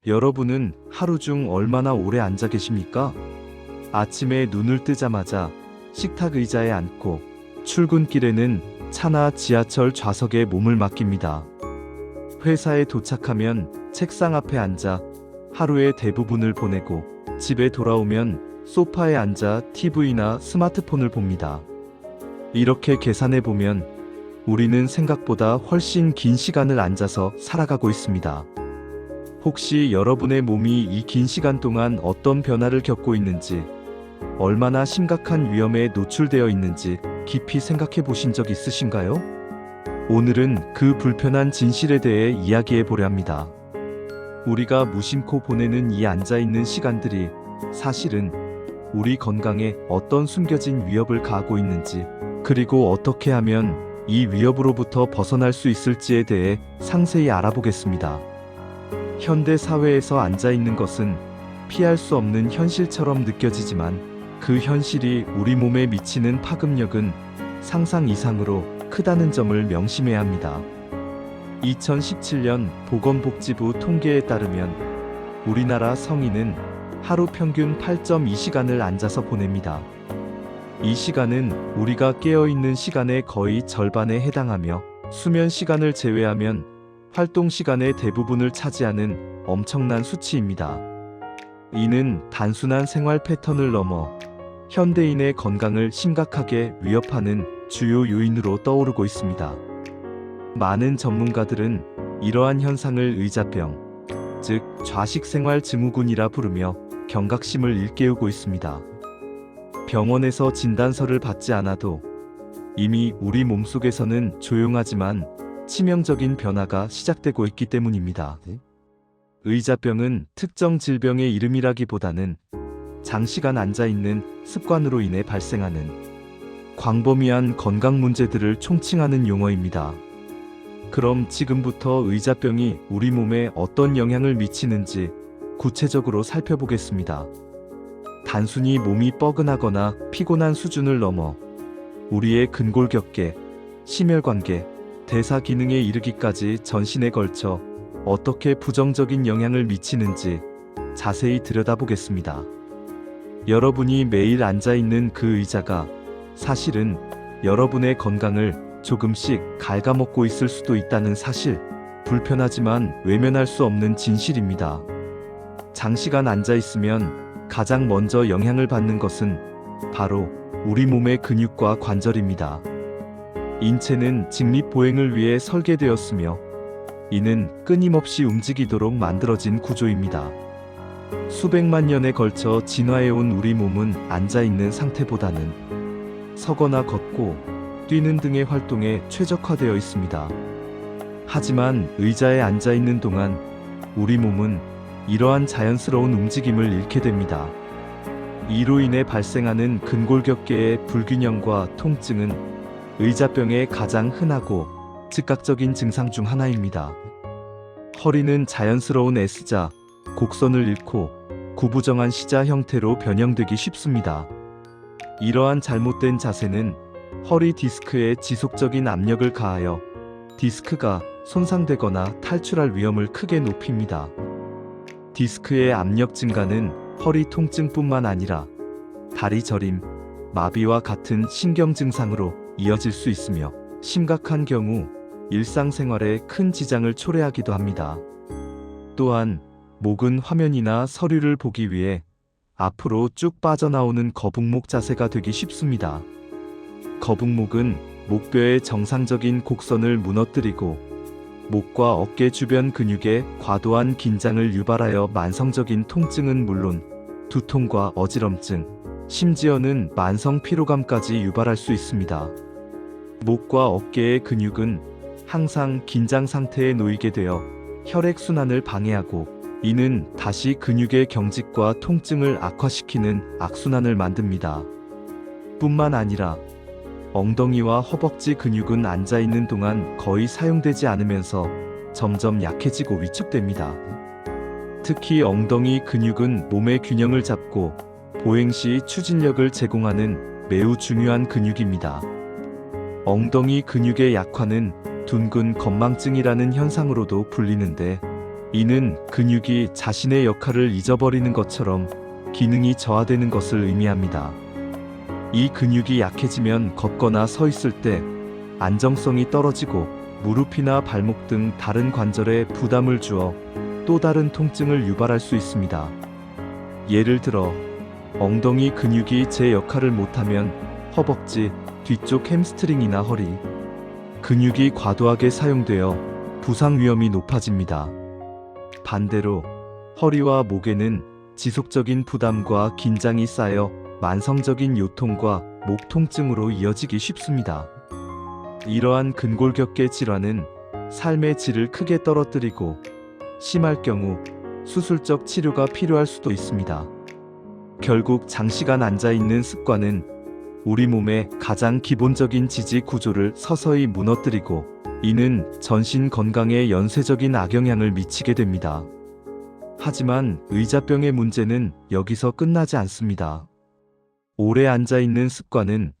여러분은 하루 중 얼마나 오래 앉아 계십니까? 아침에 눈을 뜨자마자 식탁 의자에 앉고 출근길에는 차나 지하철 좌석에 몸을 맡깁니다. 회사에 도착하면 책상 앞에 앉아 하루의 대부분을 보내고 집에 돌아오면 소파에 앉아 TV나 스마트폰을 봅니다. 이렇게 계산해 보면 우리는 생각보다 훨씬 긴 시간을 앉아서 살아가고 있습니다. 혹시 여러분의 몸이 이 긴 시간 동안 어떤 변화를 겪고 있는지, 얼마나 심각한 위험에 노출되어 있는지 깊이 생각해 보신 적 있으신가요? 오늘은 그 불편한 진실에 대해 이야기해 보려 합니다. 우리가 무심코 보내는 이 앉아있는 시간들이 사실은 우리 건강에 어떤 숨겨진 위협을 가하고 있는지, 그리고 어떻게 하면 이 위협으로부터 벗어날 수 있을지에 대해 상세히 알아보겠습니다. 현대 사회에서 앉아있는 것은 피할 수 없는 현실처럼 느껴지지만 그 현실이 우리 몸에 미치는 파급력은 상상 이상으로 크다는 점을 명심해야 합니다. 2017년 보건복지부 통계에 따르면 우리나라 성인은 하루 평균 8.2시간을 앉아서 보냅니다. 이 시간은 우리가 깨어있는 시간의 거의 절반에 해당하며 수면 시간을 제외하면 활동 시간의 대부분을 차지하는 엄청난 수치입니다. 이는 단순한 생활 패턴을 넘어 현대인의 건강을 심각하게 위협하는 주요 요인으로 떠오르고 있습니다. 많은 전문가들은 이러한 현상을 의자병, 즉 좌식생활 증후군이라 부르며 경각심을 일깨우고 있습니다. 병원에서 진단서를 받지 않아도 이미 우리 몸속에서는 조용하지만 치명적인 변화가 시작되고 있기 때문입니다. 의자병은 특정 질병의 이름이라기보다는 장시간 앉아있는 습관으로 인해 발생하는 광범위한 건강 문제들을 총칭하는 용어입니다. 그럼 지금부터 의자병이 우리 몸에 어떤 영향을 미치는지 구체적으로 살펴보겠습니다. 단순히 몸이 뻐근하거나 피곤한 수준을 넘어 우리의 근골격계, 심혈관계, 대사 기능에 이르기까지 전신에 걸쳐 어떻게 부정적인 영향을 미치는지 자세히 들여다보겠습니다. 여러분이 매일 앉아있는 그 의자가 사실은 여러분의 건강을 조금씩 갉아먹고 있을 수도 있다는 사실, 불편하지만 외면할 수 없는 진실입니다. 장시간 앉아있으면 가장 먼저 영향을 받는 것은 바로 우리 몸의 근육과 관절입니다. 인체는 직립보행을 위해 설계되었으며 이는 끊임없이 움직이도록 만들어진 구조입니다. 수백만 년에 걸쳐 진화해온 우리 몸은 앉아있는 상태보다는 서거나 걷고 뛰는 등의 활동에 최적화되어 있습니다. 하지만 의자에 앉아있는 동안 우리 몸은 이러한 자연스러운 움직임을 잃게 됩니다. 이로 인해 발생하는 근골격계의 불균형과 통증은 의자병의 가장 흔하고 즉각적인 증상 중 하나입니다. 허리는 자연스러운 S자, 곡선을 잃고 구부정한 C자 형태로 변형되기 쉽습니다. 이러한 잘못된 자세는 허리 디스크에 지속적인 압력을 가하여 디스크가 손상되거나 탈출할 위험을 크게 높입니다. 디스크의 압력 증가는 허리 통증뿐만 아니라 다리 저림, 마비와 같은 신경 증상으로 이어질 수 있으며 심각한 경우 일상생활에 큰 지장을 초래하기도 합니다. 또한 목은 화면이나 서류를 보기 위해 앞으로 쭉 빠져나오는 거북목 자세가 되기 쉽습니다. 거북목은 목뼈의 정상적인 곡선을 무너뜨리고 목과 어깨 주변 근육에 과도한 긴장을 유발하여 만성적인 통증은 물론 두통과 어지럼증, 심지어는 만성 피로감까지 유발할 수 있습니다. 목과 어깨의 근육은 항상 긴장 상태에 놓이게 되어 혈액순환을 방해하고 이는 다시 근육의 경직과 통증을 악화시키는 악순환을 만듭니다. 뿐만 아니라 엉덩이와 허벅지 근육은 앉아있는 동안 거의 사용되지 않으면서 점점 약해지고 위축됩니다. 특히 엉덩이 근육은 몸의 균형을 잡고 보행 시 추진력을 제공하는 매우 중요한 근육입니다. 엉덩이 근육의 약화는 둔근 건망증이라는 현상으로도 불리는데 이는 근육이 자신의 역할을 잊어버리는 것처럼 기능이 저하되는 것을 의미합니다. 이 근육이 약해지면 걷거나 서 있을 때 안정성이 떨어지고 무릎이나 발목 등 다른 관절에 부담을 주어 또 다른 통증을 유발할 수 있습니다. 예를 들어 엉덩이 근육이 제 역할을 못하면 허벅지, 뒤쪽 햄스트링이나 허리 근육이 과도하게 사용되어 부상 위험이 높아집니다. 반대로 허리와 목에는 지속적인 부담과 긴장이 쌓여 만성적인 요통과 목 통증으로 이어지기 쉽습니다. 이러한 근골격계 질환은 삶의 질을 크게 떨어뜨리고 심할 경우 수술적 치료가 필요할 수도 있습니다. 결국 장시간 앉아 있는 습관은 우리 몸의 가장 기본적인 지지 구조를 서서히 무너뜨리고 이는 전신 건강에 연쇄적인 악영향을 미치게 됩니다. 하지만 의자병의 문제는 여기서 끝나지 않습니다. 오래 앉아 있는 습관은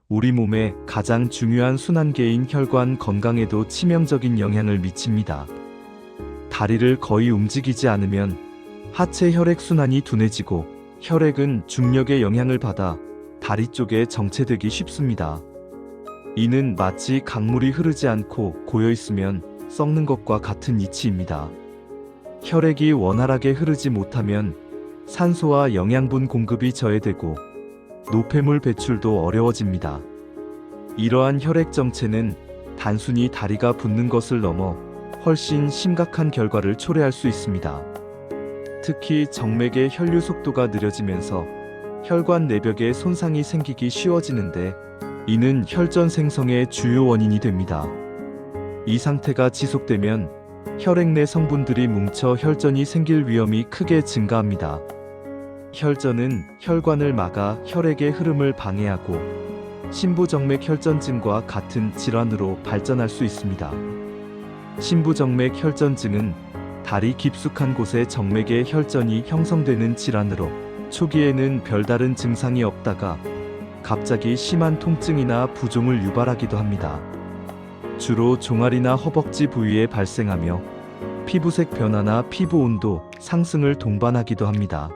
우리 몸의 가장 중요한 순환계인 혈관 건강에도 치명적인 영향을 미칩니다. 다리를 거의 움직이지 않으면 하체 혈액 순환이 둔해지고 혈액은 중력의 영향을 받아 다리 쪽에 정체되기 쉽습니다. 이는 마치 강물이 흐르지 않고 고여 있으면 썩는 것과 같은 이치입니다. 혈액이 원활하게 흐르지 못하면 산소와 영양분 공급이 저해되고 노폐물 배출도 어려워집니다. 이러한 혈액 정체는 단순히 다리가 붓는 것을 넘어 훨씬 심각한 결과를 초래할 수 있습니다. 특히 정맥의 혈류 속도가 느려지면서 혈관 내벽에 손상이 생기기 쉬워지는데 이는 혈전 생성의 주요 원인이 됩니다. 이 상태가 지속되면 혈액 내 성분들이 뭉쳐 혈전이 생길 위험이 크게 증가합니다. 혈전은 혈관을 막아 혈액의 흐름을 방해하고 심부정맥 혈전증과 같은 질환으로 발전할 수 있습니다. 심부정맥 혈전증은 다리 깊숙한 곳에 정맥의 혈전이 형성되는 질환으로 초기에는 별다른 증상이 없다가 갑자기 심한 통증이나 부종을 유발하기도 합니다. 주로 종아리나 허벅지 부위에 발생하며 피부색 변화나 피부 온도 상승을 동반하기도 합니다.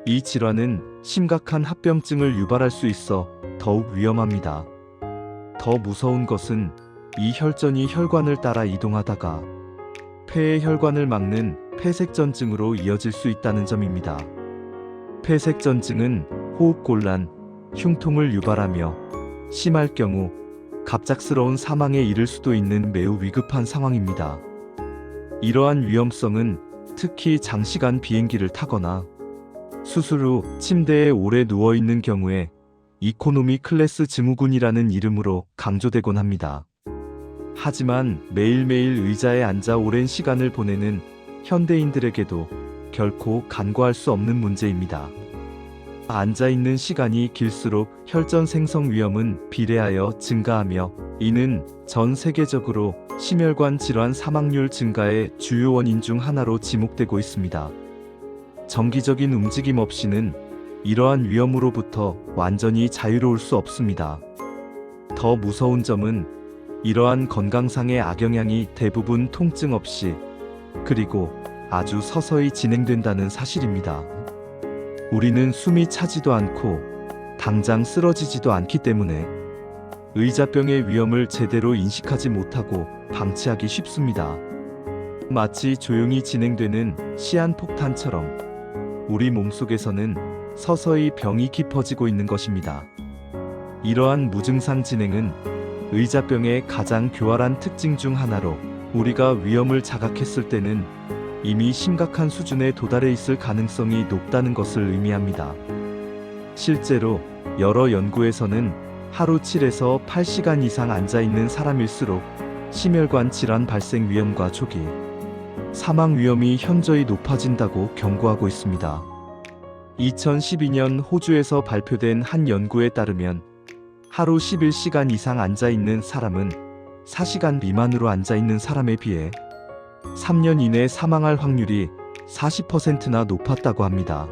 이 질환은 심각한 합병증을 유발할 수 있어 더욱 위험합니다. 더 무서운 것은 이 혈전이 혈관을 따라 이동하다가 폐의 혈관을 막는 폐색전증으로 이어질 수 있다는 점입니다. 폐색전증은 호흡곤란, 흉통을 유발하며 심할 경우 갑작스러운 사망에 이를 수도 있는 매우 위급한 상황입니다. 이러한 위험성은 특히 장시간 비행기를 타거나 수술 후 침대에 오래 누워 있는 경우에 이코노미 클래스 증후군이라는 이름으로 강조되곤 합니다. 하지만 매일매일 의자에 앉아 오랜 시간을 보내는 현대인들에게도 결코 간과할 수 없는 문제입니다. 앉아있는 시간이 길수록 혈전 생성 위험은 비례하여 증가하며 이는 전 세계적으로 심혈관 질환 사망률 증가의 주요 원인 중 하나로 지목되고 있습니다. 정기적인 움직임 없이는 이러한 위험으로부터 완전히 자유로울 수 없습니다. 더 무서운 점은 이러한 건강상의 악영향이 대부분 통증 없이 그리고 아주 서서히 진행된다는 사실입니다. 우리는 숨이 차지도 않고 당장 쓰러지지도 않기 때문에 의자병의 위험을 제대로 인식하지 못하고 방치하기 쉽습니다. 마치 조용히 진행되는 시한폭탄처럼 우리 몸속에서는 서서히 병이 깊어지고 있는 것입니다. 이러한 무증상 진행은 의자병의 가장 교활한 특징 중 하나로 우리가 위험을 자각했을 때는 이미 심각한 수준에 도달해 있을 가능성이 높다는 것을 의미합니다. 실제로 여러 연구에서는 하루 7에서 8시간 이상 앉아있는 사람일수록 심혈관 질환 발생 위험과 초기 사망 위험이 현저히 높아진다고 경고하고 있습니다. 2012년 호주에서 발표된 한 연구에 따르면 하루 11시간 이상 앉아있는 사람은 4시간 미만으로 앉아있는 사람에 비해 3년 이내 사망할 확률이 40%나 높았다고 합니다.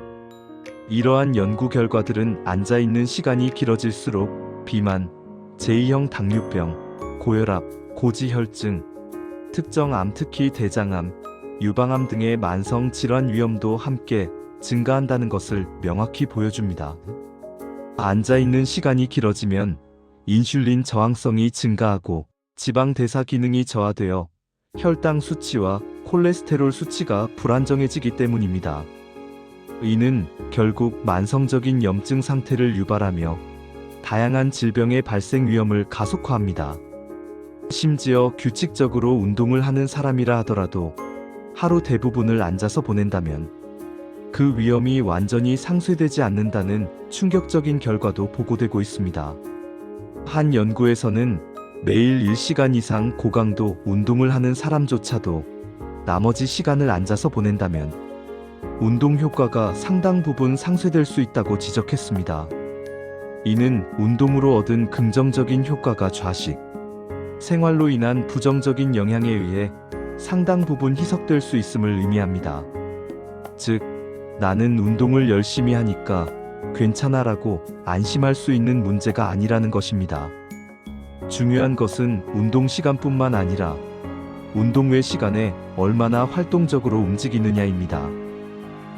이러한 연구 결과들은 앉아있는 시간이 길어질수록 비만, 제2형 당뇨병, 고혈압, 고지혈증, 특정 암 특히 대장암, 유방암 등의 만성 질환 위험도 함께 증가한다는 것을 명확히 보여줍니다. 앉아있는 시간이 길어지면 인슐린 저항성이 증가하고 지방 대사 기능이 저하되어 혈당 수치와 콜레스테롤 수치가 불안정해지기 때문입니다. 이는 결국 만성적인 염증 상태를 유발하며 다양한 질병의 발생 위험을 가속화합니다. 심지어 규칙적으로 운동을 하는 사람이라 하더라도 하루 대부분을 앉아서 보낸다면 그 위험이 완전히 상쇄되지 않는다는 충격적인 결과도 보고되고 있습니다. 한 연구에서는 매일 1시간 이상 고강도 운동을 하는 사람조차도 나머지 시간을 앉아서 보낸다면 운동 효과가 상당 부분 상쇄될 수 있다고 지적했습니다. 이는 운동으로 얻은 긍정적인 효과가 좌식, 생활로 인한 부정적인 영향에 의해 상당 부분 희석될 수 있음을 의미합니다. 즉, 나는 운동을 열심히 하니까 괜찮아라고 안심할 수 있는 문제가 아니라는 것입니다. 중요한 것은 운동 시간뿐만 아니라 운동 외 시간에 얼마나 활동적으로 움직이느냐입니다.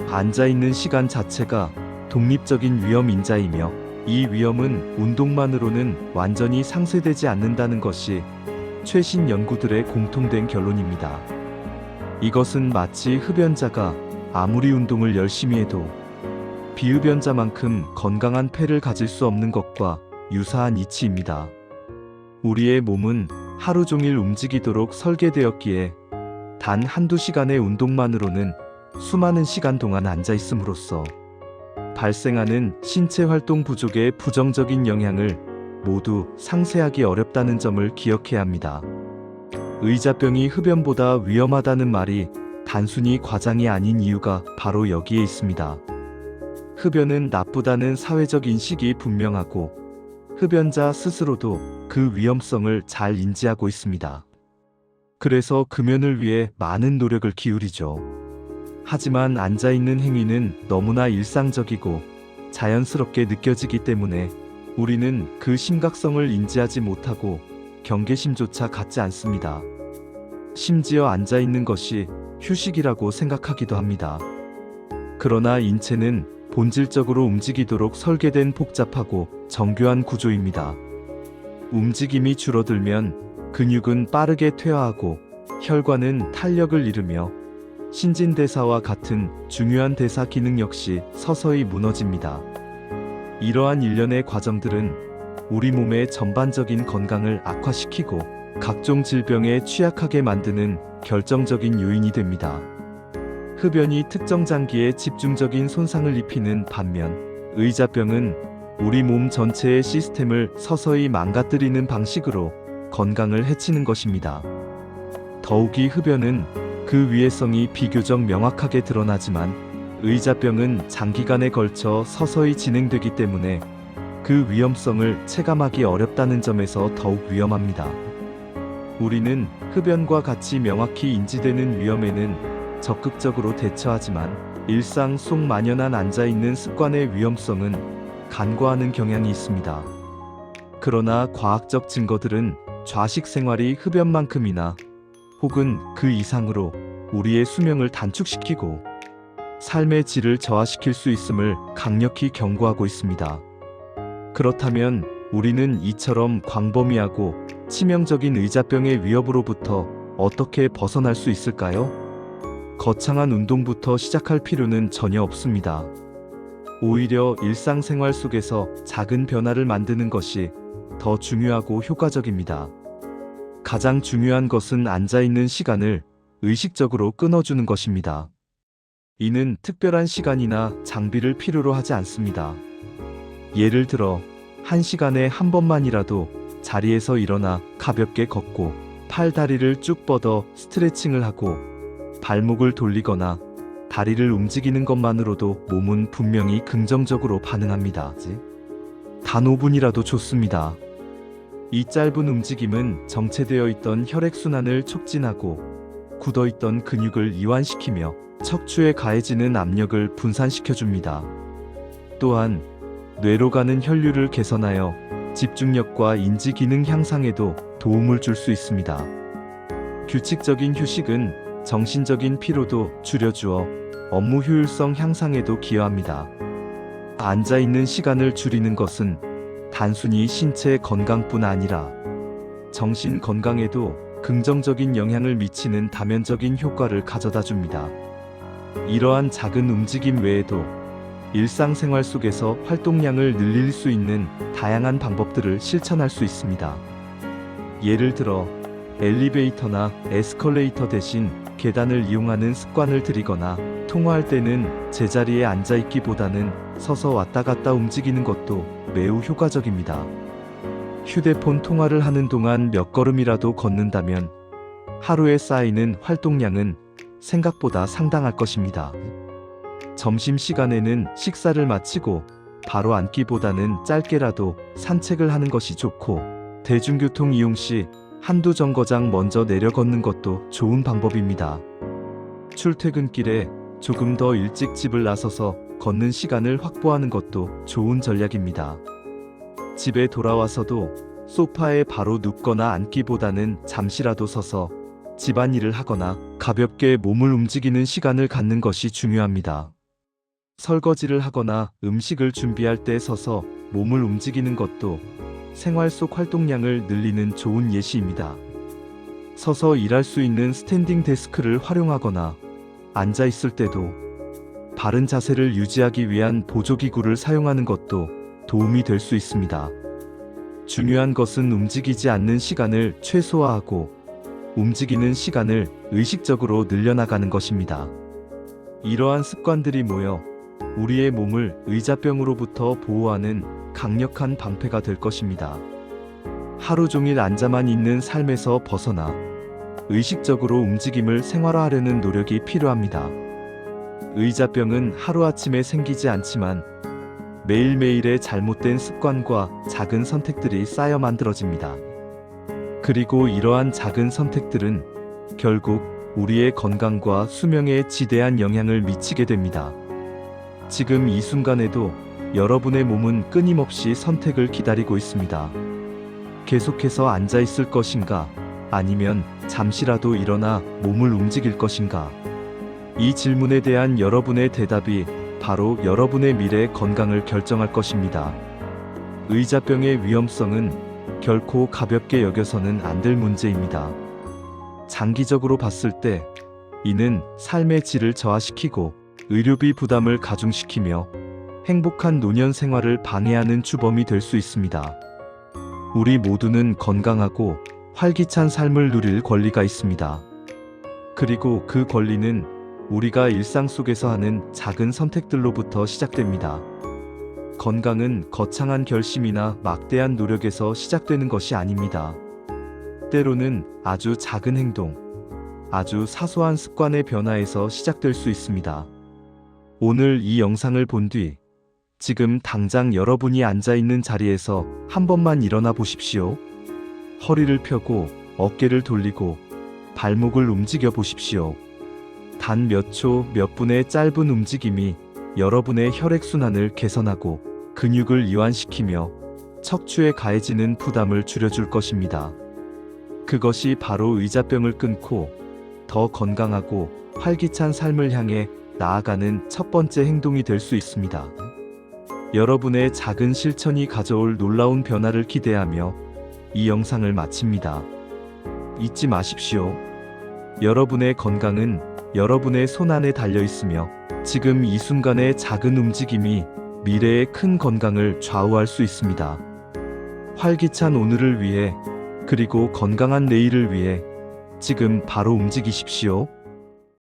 앉아있는 시간 자체가 독립적인 위험 인자이며 이 위험은 운동만으로는 완전히 상쇄되지 않는다는 것이 최신 연구들의 공통된 결론입니다. 이것은 마치 흡연자가 아무리 운동을 열심히 해도 비흡연자만큼 건강한 폐를 가질 수 없는 것과 유사한 이치입니다. 우리의 몸은 하루 종일 움직이도록 설계되었기에 단 한두 시간의 운동만으로는 수많은 시간 동안 앉아 있음으로써 발생하는 신체 활동 부족의 부정적인 영향을 모두 상쇄하기 어렵다는 점을 기억해야 합니다. 의자병이 흡연보다 위험하다는 말이 단순히 과장이 아닌 이유가 바로 여기에 있습니다. 흡연은 나쁘다는 사회적 인식이 분명하고 흡연자 스스로도 그 위험성을 잘 인지하고 있습니다. 그래서 금연을 위해 많은 노력을 기울이죠. 하지만 앉아있는 행위는 너무나 일상적이고 자연스럽게 느껴지기 때문에 우리는 그 심각성을 인지하지 못하고 경계심조차 갖지 않습니다. 심지어 앉아있는 것이 휴식이라고 생각하기도 합니다. 그러나 인체는 본질적으로 움직이도록 설계된 복잡하고 정교한 구조입니다. 움직임이 줄어들면 근육은 빠르게 퇴화하고 혈관은 탄력을 잃으며 신진대사와 같은 중요한 대사 기능 역시 서서히 무너집니다. 이러한 일련의 과정들은 우리 몸의 전반적인 건강을 악화시키고 각종 질병에 취약하게 만드는 결정적인 요인이 됩니다. 흡연이 특정 장기에 집중적인 손상을 입히는 반면 의자병은 우리 몸 전체의 시스템을 서서히 망가뜨리는 방식으로 건강을 해치는 것입니다. 더욱이 흡연은 그 위해성이 비교적 명확하게 드러나지만 의자병은 장기간에 걸쳐 서서히 진행되기 때문에 그 위험성을 체감하기 어렵다는 점에서 더욱 위험합니다. 우리는 흡연과 같이 명확히 인지되는 위험에는 적극적으로 대처하지만 일상 속 만연한 앉아있는 습관의 위험성은 간과하는 경향이 있습니다. 그러나 과학적 증거들은 좌식 생활이 흡연만큼이나 혹은 그 이상으로 우리의 수명을 단축시키고 삶의 질을 저하시킬 수 있음을 강력히 경고하고 있습니다. 그렇다면 우리는 이처럼 광범위하고 치명적인 의자병의 위협으로부터 어떻게 벗어날 수 있을까요? 거창한 운동부터 시작할 필요는 전혀 없습니다. 오히려 일상생활 속에서 작은 변화를 만드는 것이 더 중요하고 효과적입니다. 가장 중요한 것은 앉아있는 시간을 의식적으로 끊어주는 것입니다. 이는 특별한 시간이나 장비를 필요로 하지 않습니다. 예를 들어 1시간에 한 번만이라도 자리에서 일어나 가볍게 걷고 팔 다리를 쭉 뻗어 스트레칭을 하고 발목을 돌리거나 다리를 움직이는 것만으로도 몸은 분명히 긍정적으로 반응합니다. 단 5분이라도 좋습니다. 이 짧은 움직임은 정체되어 있던 혈액순환을 촉진하고 굳어있던 근육을 이완시키며 척추에 가해지는 압력을 분산시켜줍니다. 또한 뇌로 가는 혈류를 개선하여 집중력과 인지 기능 향상에도 도움을 줄 수 있습니다. 규칙적인 휴식은 정신적인 피로도 줄여주어 업무 효율성 향상에도 기여합니다. 앉아있는 시간을 줄이는 것은 단순히 신체 건강뿐 아니라 정신 건강에도 긍정적인 영향을 미치는 다면적인 효과를 가져다 줍니다. 이러한 작은 움직임 외에도 일상생활 속에서 활동량을 늘릴 수 있는 다양한 방법들을 실천할 수 있습니다. 예를 들어 엘리베이터나 에스컬레이터 대신 계단을 이용하는 습관을 들이거나 통화할 때는 제자리에 앉아있기보다는 서서 왔다 갔다 움직이는 것도 매우 효과적입니다. 휴대폰 통화를 하는 동안 몇 걸음이라도 걷는다면 하루에 쌓이는 활동량은 생각보다 상당할 것입니다. 점심시간에는 식사를 마치고 바로 앉기보다는 짧게라도 산책을 하는 것이 좋고, 대중교통 이용 시 한두 정거장 먼저 내려 걷는 것도 좋은 방법입니다. 출퇴근길에 조금 더 일찍 집을 나서서 걷는 시간을 확보하는 것도 좋은 전략입니다. 집에 돌아와서도 소파에 바로 눕거나 앉기보다는 잠시라도 서서 집안일을 하거나 가볍게 몸을 움직이는 시간을 갖는 것이 중요합니다. 설거지를 하거나 음식을 준비할 때 서서 몸을 움직이는 것도 생활 속 활동량을 늘리는 좋은 예시입니다. 서서 일할 수 있는 스탠딩 데스크를 활용하거나 앉아 있을 때도 바른 자세를 유지하기 위한 보조기구를 사용하는 것도 도움이 될 수 있습니다. 중요한 것은 움직이지 않는 시간을 최소화하고 움직이는 시간을 의식적으로 늘려나가는 것입니다. 이러한 습관들이 모여 우리의 몸을 의자병으로부터 보호하는 강력한 방패가 될 것입니다. 하루 종일 앉아만 있는 삶에서 벗어나 의식적으로 움직임을 생활화하려는 노력이 필요합니다. 의자병은 하루아침에 생기지 않지만 매일매일의 잘못된 습관과 작은 선택들이 쌓여 만들어집니다. 그리고 이러한 작은 선택들은 결국 우리의 건강과 수명에 지대한 영향을 미치게 됩니다. 지금 이 순간에도 여러분의 몸은 끊임없이 선택을 기다리고 있습니다. 계속해서 앉아 있을 것인가? 아니면 잠시라도 일어나 몸을 움직일 것인가? 이 질문에 대한 여러분의 대답이 바로 여러분의 미래 건강을 결정할 것입니다. 의자병의 위험성은 결코 가볍게 여겨서는 안 될 문제입니다. 장기적으로 봤을 때 이는 삶의 질을 저하시키고 의료비 부담을 가중시키며 행복한 노년 생활을 방해하는 주범이 될 수 있습니다. 우리 모두는 건강하고 활기찬 삶을 누릴 권리가 있습니다. 그리고 그 권리는 우리가 일상 속에서 하는 작은 선택들로부터 시작됩니다. 건강은 거창한 결심이나 막대한 노력에서 시작되는 것이 아닙니다. 때로는 아주 작은 행동, 아주 사소한 습관의 변화에서 시작될 수 있습니다. 오늘 이 영상을 본 뒤 지금 당장 여러분이 앉아있는 자리에서 한 번만 일어나 보십시오. 허리를 펴고 어깨를 돌리고 발목을 움직여 보십시오. 단 몇 초, 몇 분의 짧은 움직임이 여러분의 혈액순환을 개선하고 근육을 이완시키며 척추에 가해지는 부담을 줄여줄 것입니다. 그것이 바로 의자병을 끊고 더 건강하고 활기찬 삶을 향해 나아가는 첫 번째 행동이 될 수 있습니다. 여러분의 작은 실천이 가져올 놀라운 변화를 기대하며 이 영상을 마칩니다. 잊지 마십시오. 여러분의 건강은 여러분의 손안에 달려 있으며 지금 이 순간의 작은 움직임이 미래의 큰 건강을 좌우할 수 있습니다. 활기찬 오늘을 위해, 그리고 건강한 내일을 위해 지금 바로 움직이십시오.